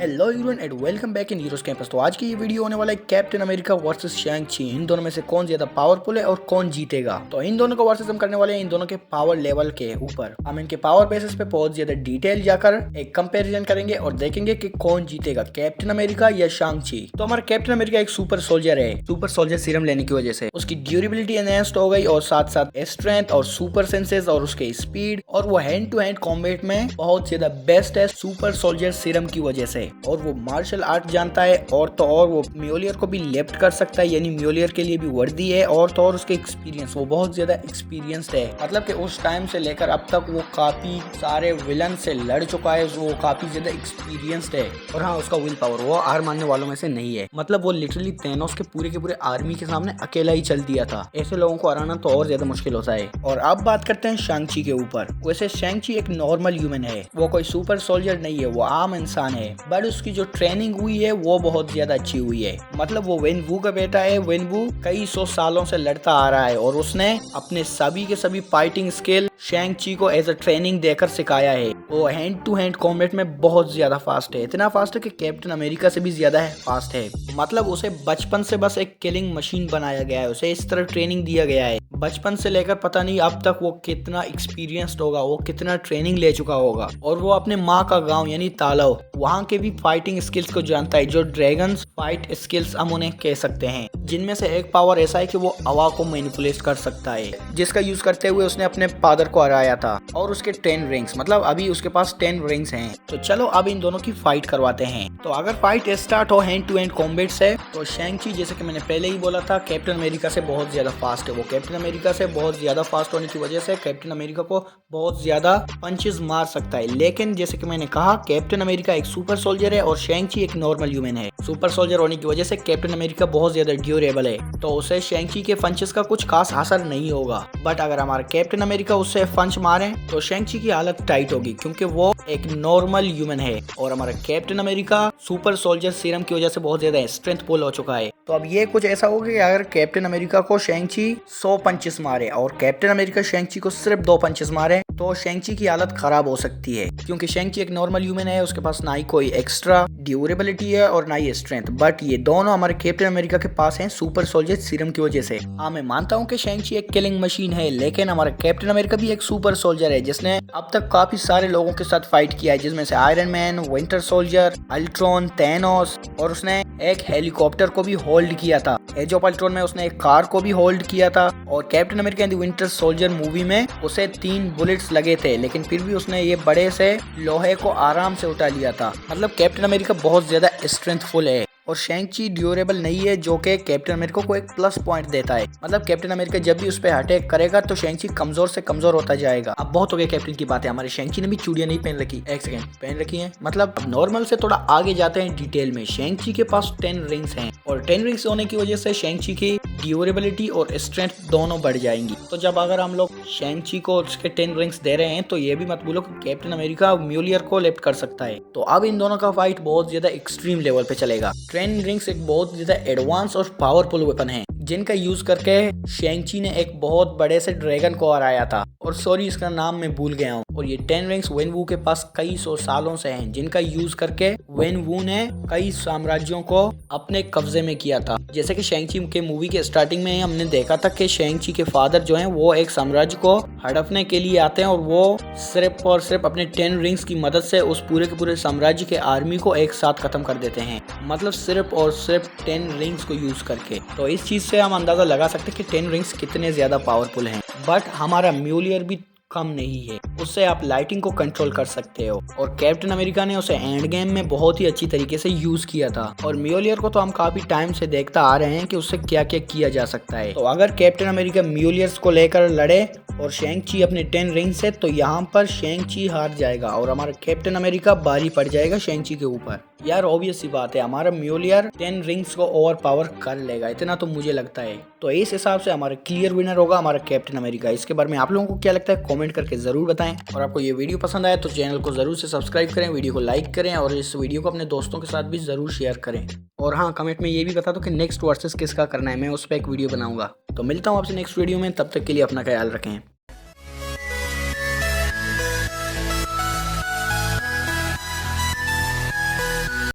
Hello everyone and welcome back in heroes campus. तो आज की ये वीडियो होने वाला है कैप्टन अमेरिका वर्सेस शैंग-ची। इन दोनों में से कौन ज्यादा पावरफुल है और कौन जीतेगा। तो इन दोनों को वर्सेस हम करने वाले हैं इन दोनों के पावर लेवल के ऊपर। हम इनके पावर बेसिस पे बहुत ज्यादा डिटेल जाकर एक कंपैरिजन करेंगे और देखेंगे कि कौन जीतेगा, कैप्टन अमेरिका या शैंग-ची। तो हमारा कैप्टन अमेरिका एक सुपर सोल्जर है। सुपर सोल्जर सीरम लेने की वजह से उसकी ड्यूरेबिलिटी एनहांस्ड हो गई और साथ साथ स्ट्रेंथ और सुपर सेंसेस और उसके स्पीड और वो हैंड टू हैंड कॉम्बैट में बहुत ज्यादा बेस्ट है सुपर सोल्जर सीरम की वजह से। और वो मार्शल आर्ट जानता है और तो और वो म्योलियर को भी लेफ्ट कर सकता है, यानी म्योलियर के लिए भी वर्दी है। और तो और उसके एक्सपीरियंस, वो बहुत ज्यादा एक्सपीरियंस्ड है। मतलब कि उस टाइम से लेकर अब तक वो काफी सारे विलन से लड़ चुका है, वो काफी ज्यादा एक्सपीरियंस्ड है। और हाँ, उसका विल पावर, वो हार मानने वालों में से नहीं है। मतलब वो लिटरली थैनोस के पूरे आर्मी के सामने अकेला ही चल दिया था। ऐसे लोगों को हराना तो और ज्यादा मुश्किल होता है। और अब बात करते हैं शैंग-ची के ऊपर। वैसे शैंग-ची एक नॉर्मल ह्यूमन है, वो कोई सुपर सोल्जर नहीं है, वो आम इंसान है। बट उसकी जो ट्रेनिंग हुई है वो बहुत ज्यादा अच्छी हुई है। मतलब वो वेन वू का बेटा है। वेन वू कई 100 सालों से लड़ता आ रहा है और उसने अपने सभी के सभी फाइटिंग स्किल शैंग-ची को एज अ ट्रेनिंग देकर सिखाया है। वो हैंड टू हैंड कॉम्बैट में बहुत ज्यादा फास्ट है, इतना फास्ट है कि कैप्टन अमेरिका से भी ज्यादा फास्ट है। मतलब उसे बचपन से बस एक किलिंग मशीन बनाया गया है, उसे इस तरह ट्रेनिंग दिया गया है। बचपन से लेकर पता नहीं अब तक वो कितना एक्सपीरियंस्ड होगा, वो कितना ट्रेनिंग ले चुका होगा। और वो अपने माँ का गांव यानी तालाव, वहाँ के भी फाइटिंग स्किल्स को जानता है, जो ड्रैगन्स फाइट स्किल्स हम उन्हें कह सकते हैं। जिनमें से एक पावर ऐसा है कि वो हवा को मैनिपुलेट कर सकता है, जिसका यूज करते हुए उसने अपने फादर को हराया था। और उसके 10 रिंग्स, मतलब अभी उसके पास 10 रिंग्स हैं। तो चलो अब इन दोनों की फाइट करवाते हैं। तो अगर फाइट स्टार्ट हो हैंड टू हैंड कॉम्बैट से, तो शैंग-ची जैसे कि मैंने पहले ही बोला था कैप्टन अमेरिका से बहुत ज्यादा फास्ट है। वो कैप्टन अमेरिका से बहुत ज्यादा फास्ट होने की वजह से कैप्टन अमेरिका को बहुत ज्यादा पंचेस मार सकता है। लेकिन जैसे कि मैंने कहा, कैप्टन अमेरिका एक सुपर सोल्जर है और शैंग-ची एक नॉर्मल ह्यूमन है। सुपर सोल्जर होने की वजह से कैप्टन अमेरिका बहुत ज्यादा ड्यूरेबल है, तो उसे शैंग-ची के पंचेस का कुछ खास असर नहीं होगा। बट अगर हमारा कैप्टन अमेरिका उससे पंच मारे तो शैंग-ची की हालत टाइट होगी, क्योंकि वो एक नॉर्मल ह्यूमन है और हमारा captain America super soldier serum की वजह से बहुत ज्यादा स्ट्रेंथफुल हो चुका है। तो अब ये कुछ ऐसा होगा कि अगर कैप्टन अमेरिका को शैंग-ची 100 पंचेस मारे और कैप्टन अमेरिका शैंग-ची को सिर्फ 2 पंचेस मारे, तो शैंग-ची की हालत खराब हो सकती है। क्योंकि शैंग-ची एक नॉर्मल ह्यूमन है, उसके पास ना ही कोई एक्स्ट्रा ड्यूरेबिलिटी है और ना ही स्ट्रेंथ। बट ये दोनों हमारे कैप्टन अमेरिका के पास हैं सुपर सोल्जर सीरम की वजह से। हाँ, मैं मानता हूँ कि शैंग-ची एक किलिंग मशीन है, लेकिन हमारा कैप्टन अमेरिका भी एक सुपर सोल्जर है, जिसने अब तक काफी सारे लोगों के साथ फाइट किया है, जिसमें से iron man, winter soldier, Ultron, Thanos, और उसने एक हेलीकॉप्टर को भी होल्ड किया था। एज ऑफ अल्ट्रॉन में उसने एक कार को भी होल्ड किया था। और captain America and the winter soldier movie में उसे 3 बुलेट्स लगे थे, लेकिन फिर भी उसने ये बड़े से लोहे को आराम से उठा लिया था। मतलब कैप्टन अमेरिका बहुत ज्यादा स्ट्रेंथफुल है और शैंग-ची ड्यूरेबल नहीं है, जो कि कैप्टन अमेरिका को एक प्लस पॉइंट देता है। मतलब कैप्टन अमेरिका जब भी उस पर अटैक करेगा तो शैंग-ची कमजोर से कमजोर होता जाएगा। अब बहुत हो गया कैप्टन की बातें, हमारे शैंग-ची ने भी चूड़ियां नहीं पहन रखी, एक सेकंड, पहन रखी है। मतलब नॉर्मल से थोड़ा आगे जाते हैं डिटेल में। शैंग-ची के पास 10 रिंग्स हैं और 10 रिंग्स होने की वजह से शैंग-ची की ड्यूरेबिलिटी और स्ट्रेंथ दोनों बढ़ जाएंगी। तो जब अगर हम लोग शैंग-ची को उसके 10 रिंग्स दे रहे हैं, तो ये भी मत भूलो कि कैप्टन अमेरिका म्योलियर को लेफ्ट कर सकता है। तो अब इन दोनों का फाइट बहुत ज्यादा एक्सट्रीम लेवल पे चलेगा। 10 रिंग्स एक बहुत ज्यादा एडवांस और पावरफुल वेपन है, जिनका यूज करके शैंग-ची ने एक बहुत बड़े से ड्रैगन को हराया था। और सॉरी, इसका नाम मैं भूल गया हूँ। और ये 10 रिंग्स वेन वू के पास कई 100 सालों से हैं, जिनका यूज करके वेन वू ने कई साम्राज्यों को अपने कब्जे में किया था। जैसे कि शैंग-ची के मूवी के स्टार्टिंग में हमने देखा था कि शैंग-ची के फादर जो हैं वो एक साम्राज्य को हड़पने के लिए आते हैं और वो सिर्फ और सिर्फ अपने 10 रिंग्स की मदद से उस पूरे के पूरे साम्राज्य के आर्मी को एक साथ खत्म कर देते हैं। मतलब सिर्फ और सिर्फ 10 रिंग्स को यूज करके। तो इस चीज से हम अंदाजा लगा सकते हैं कि 10 रिंग्स कितने ज्यादा पावरफुल हैं। बट हमारा म्योलियर भी कम नहीं है, उससे आप लाइटिंग को कंट्रोल कर सकते हो। और कैप्टन अमेरिका ने उसे एंड गेम में बहुत ही अच्छी तरीके से यूज किया था। और म्योलियर को तो हम काफी टाइम से देखता आ रहे हैं कि उससे क्या क्या किया जा सकता है। तो अगर कैप्टन अमेरिका म्योलियर्स को लेकर लड़े और शैंग-ची अपने 10 रिंग से, तो यहाँ पर शैंग-ची हार जाएगा और हमारा कैप्टन अमेरिका भारी पड़ जाएगा शैंग-ची के ऊपर। यार ऑब्वियस सी बात है, हमारा म्योलियर 10 रिंग्स को ओवर पावर कर लेगा, इतना तो मुझे लगता है। तो इस हिसाब से हमारा क्लियर विनर होगा हमारा कैप्टन अमेरिका। इसके बारे में आप लोगों को क्या लगता है कमेंट करके जरूर बताएं। और आपको ये वीडियो पसंद आया तो चैनल को जरूर से सब्सक्राइब करें, वीडियो को लाइक करें और इस वीडियो को अपने दोस्तों के साथ भी जरूर शेयर करें। और हाँ, कमेंट में ये भी बता दो कि नेक्स्ट वर्सेस किसका करना है, मैं उस पर एक वीडियो बनाऊंगा। तो मिलता हूँ आपसे नेक्स्ट वीडियो में, तब तक के लिए अपना ख्याल रखें।